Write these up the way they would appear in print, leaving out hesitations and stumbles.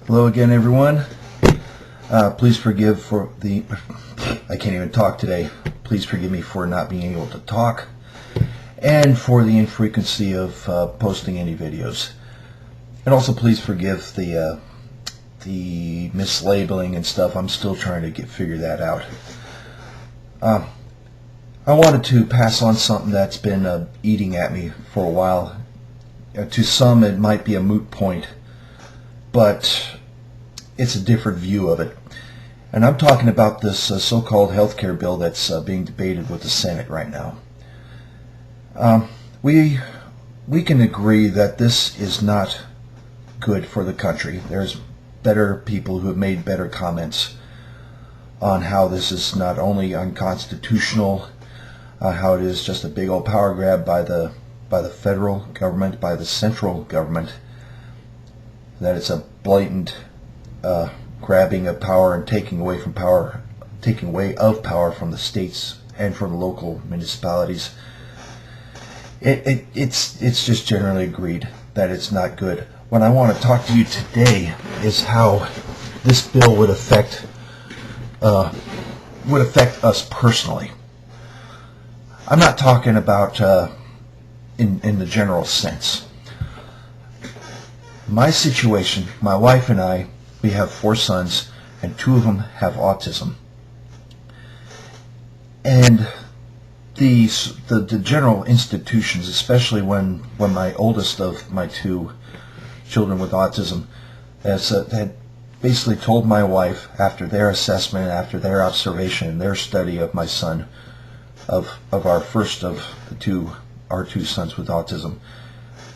Hello again, everyone. Please forgive for the... I can't even talk today. Please forgive me for not being able to talk and for the infrequency of posting any videos. And also please forgive the mislabeling and stuff. I'm still trying to figure that out. I wanted to pass on something that's been eating at me for a while. To some it might be a moot point, but it's a different view of it. And I'm talking about this so-called healthcare bill that's being debated with the Senate right now. We can agree that this is not good for the country. There's better people who have made better comments on how this is not only unconstitutional, how it is just a big old power grab by the federal government, by the central government, that it's a blatant grabbing of power and taking away of power from the states and from the local municipalities. It's just generally agreed that it's not good. What I want to talk to you today is how this bill would affect us personally. I'm not talking about in the general sense. My situation, my wife and I, we have 4 sons, and 2 of them have autism. And the general institutions, especially when my oldest of my 2 children with autism had basically told my wife, after their assessment, after their observation, their study of my son, of our first of our 2 sons with autism,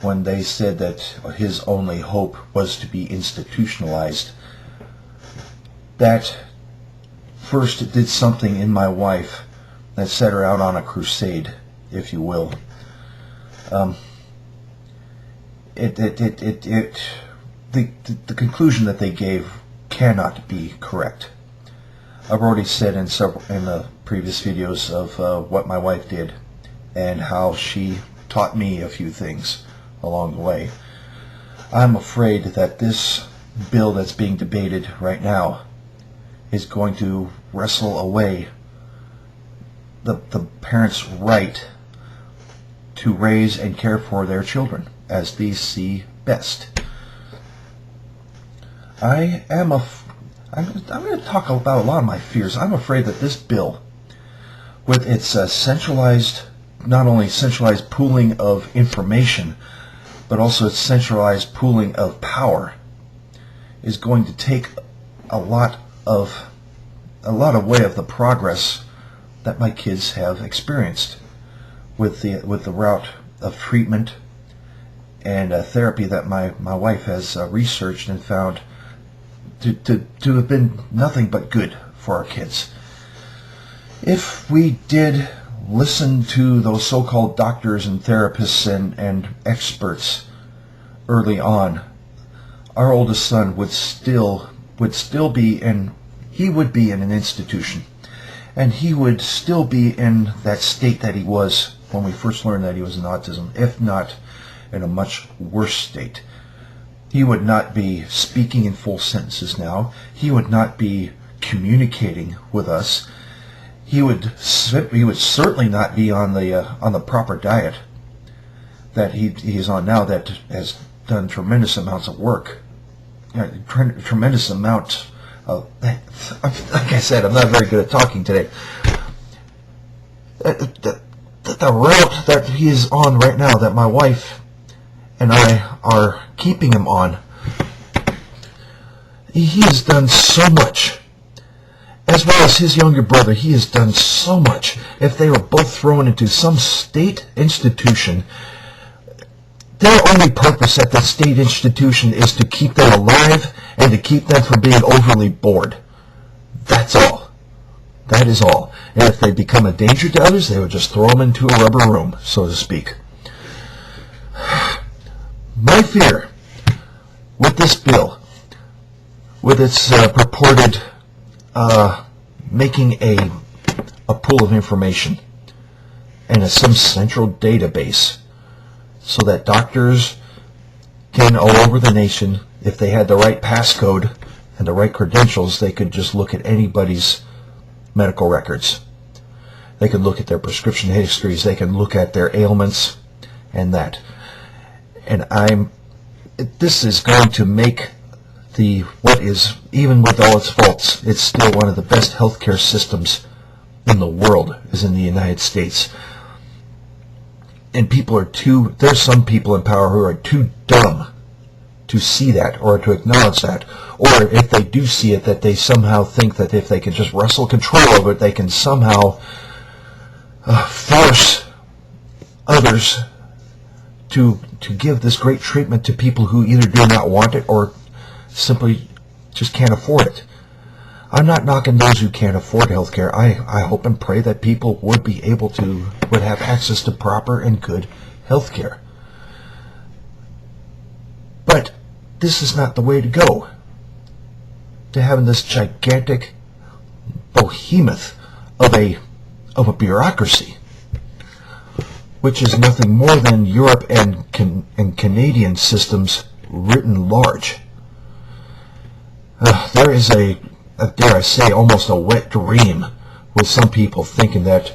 when they said that his only hope was to be institutionalized, that first did something in my wife that set her out on a crusade, if you will. The conclusion that they gave cannot be correct. I've already said in the previous videos of what my wife did and how she taught me a few things along the way. I'm afraid that this bill that's being debated right now is going to wrestle away the parents' right to raise and care for their children as they see best. I'm going to talk about a lot of my fears. I'm afraid that this bill, with its centralized, not only centralized pooling of information, but also its centralized pooling of power, is going to take a lot of way of the progress that my kids have experienced with the route of treatment and therapy that my wife has researched and found to have been nothing but good for our kids. If we did listen to those so-called doctors and therapists and experts early on, our oldest son would still be in, he would be in an institution, and he would still be in that state that he was when we first learned that he was in autism, if not in a much worse state. He would not be speaking in full sentences now. He would not be communicating with us. He would certainly not be on the proper diet that he's on now, that has done tremendous amounts of work. Tremendous amount of, like I said, I'm not very good at talking today. The route that he is on right now, that my wife and I are keeping him on, he has done so much. As well as his younger brother, he has done so much. If they were both thrown into some state institution, their only purpose at the state institution is to keep them alive and to keep them from being overly bored. That's all. That is all. And if they become a danger to others, they would just throw them into a rubber room, so to speak. My fear with this bill, with its purported making a pool of information and some central database so that doctors can all over the nation if they had the right passcode and the right credentials, they could just look at anybody's medical records. They could look at their prescription histories. They can look at their ailments and that. And this is going to make what is, even with all its faults, it's still one of the best healthcare systems in the world, is in the United States. And there's some people in power who are too dumb to see that or to acknowledge that. Or if they do see it, that they somehow think that if they can just wrestle control over it, they can somehow force others to give this great treatment to people who either do not want it or simply just can't afford it. I'm not knocking those who can't afford health care. I hope and pray that people would have access to proper and good health care. But this is not the way to go. To having this gigantic behemoth of a bureaucracy, which is nothing more than Europe and Canadian systems written large. There is dare I say, almost a wet dream with some people thinking that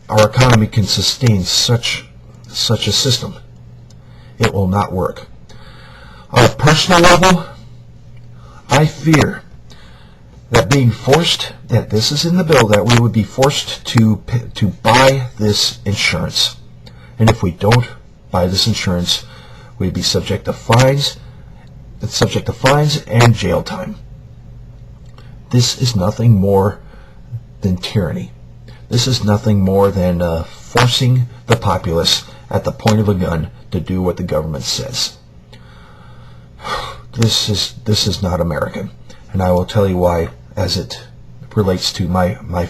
our economy can sustain such a system. It will not work. On a personal level, I fear that that this is in the bill, that we would be forced to buy this insurance. And if we don't buy this insurance, we'd be subject to fines. It's subject to fines and jail time. This is nothing more than tyranny. This is nothing more than forcing the populace at the point of a gun to do what the government says. This is not American, and I will tell you why as it relates to my